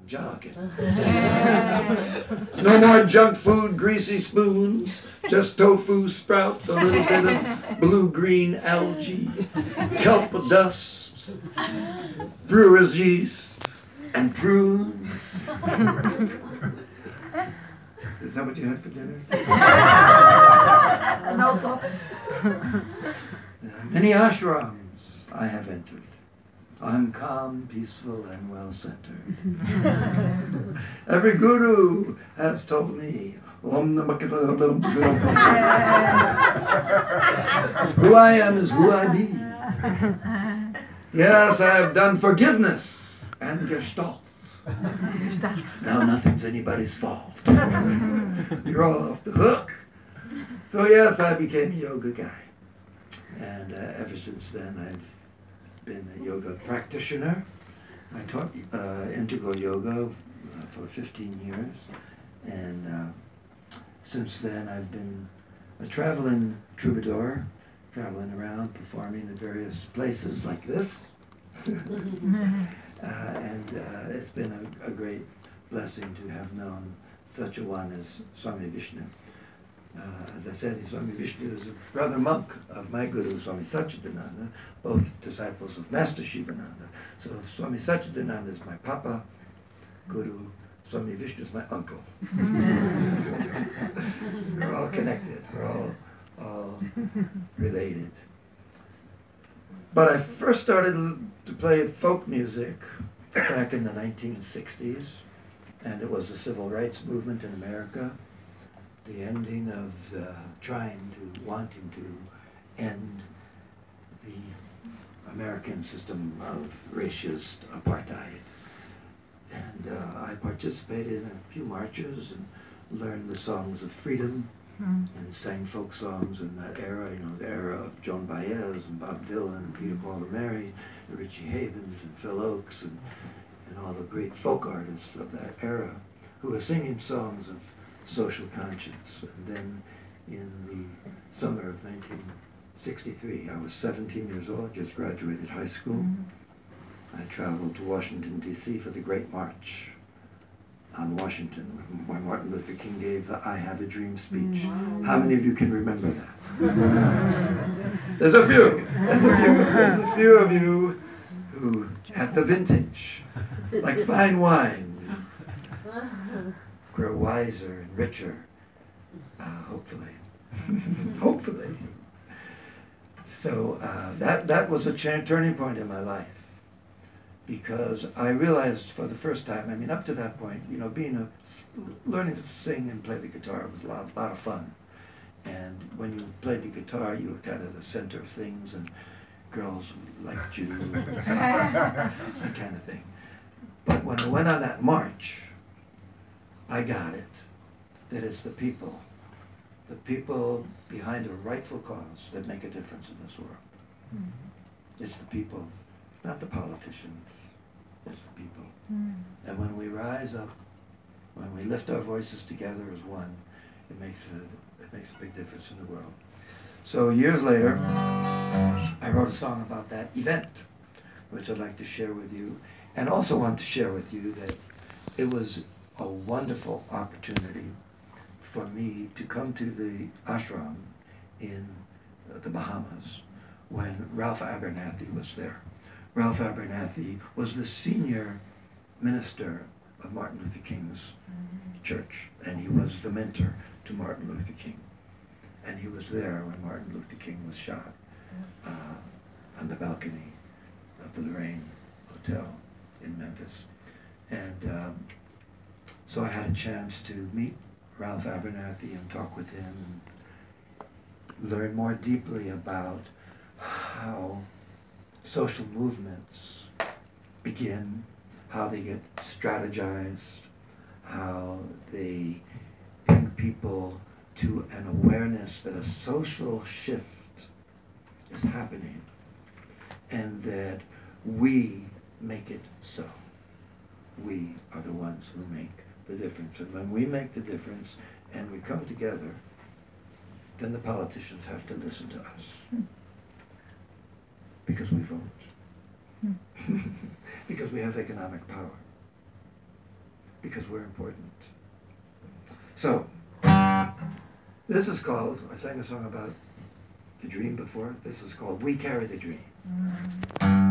jogging. No more junk food, greasy spoons, just tofu sprouts, a little bit of blue-green algae, kelp dust, brewer's yeast, and prunes. Is that what you had for dinner? No. Many ashrams I have entered. I'm calm, peaceful, and well-centered. Every guru has told me, who I am is who I be. Yes, I have done forgiveness and gestalt. Now nothing's anybody's fault. You're all off the hook. So yes, I became a yoga guy. And ever since then, I've been a yoga practitioner. I taught integral yoga for 15 years. And since then, I've been a traveling troubadour, traveling around, performing in various places like this. And it's been a great blessing to have known such a one as Swami Vishnu. As I said, Swami Vishnu is a brother monk of my guru, Swami Satchidananda, both disciples of Master Sivananda. So Swami Satchidananda is my papa guru, Swami Vishnu is my uncle. We're all connected, we're all related. But I first started to play folk music back in the 1960s, and it was the civil rights movement in America, the ending of wanting to end the American system of racist apartheid. And I participated in a few marches and learned the songs of freedom and sang folk songs in that era, the era of Joan Baez and Bob Dylan and Peter Paul and Mary and Richie Havens and Phil Oakes and all the great folk artists of that era who were singing songs of social conscience. And then in the summer of 1963, I was 17 years old, just graduated high school. I traveled to Washington, D.C. for the Great March on Washington, where Martin Luther King gave the I Have a Dream speech. How many of you can remember that? There's a few. There's a few of you who have the vintage, like fine wine. Grow wiser and richer, hopefully. Hopefully. So that was a turning point in my life, because I realized for the first time, up to that point, learning to sing and play the guitar was a lot of fun. And when you played the guitar, you were kind of the center of things, and girls liked you, that kind of thing. But when I went on that march, I got it, that it's the people behind a rightful cause that make a difference in this world. It's the people, not the politicians, it's the people. And when we rise up, when we lift our voices together as one, it makes a big difference in the world. So years later, I wrote a song about that event, which I'd like to share with you, and also want to share with you that it was a wonderful opportunity for me to come to the ashram in the Bahamas when Ralph Abernathy was there. Ralph Abernathy was the senior minister of Martin Luther King's church, and he was the mentor to Martin Luther King. And he was there when Martin Luther King was shot on the balcony of the Lorraine Hotel in Memphis. And so I had a chance to meet Ralph Abernathy and talk with him and learn more deeply about how social movements begin, how they get strategized, how they bring people to an awareness that a social shift is happening and that we make it so. We are the ones who make the difference. And when we make the difference and we come together, then the politicians have to listen to us. Because we vote. Because we have economic power. because we're important. So, this is called, I sang a song about the dream before, this is called We Carry the Dream.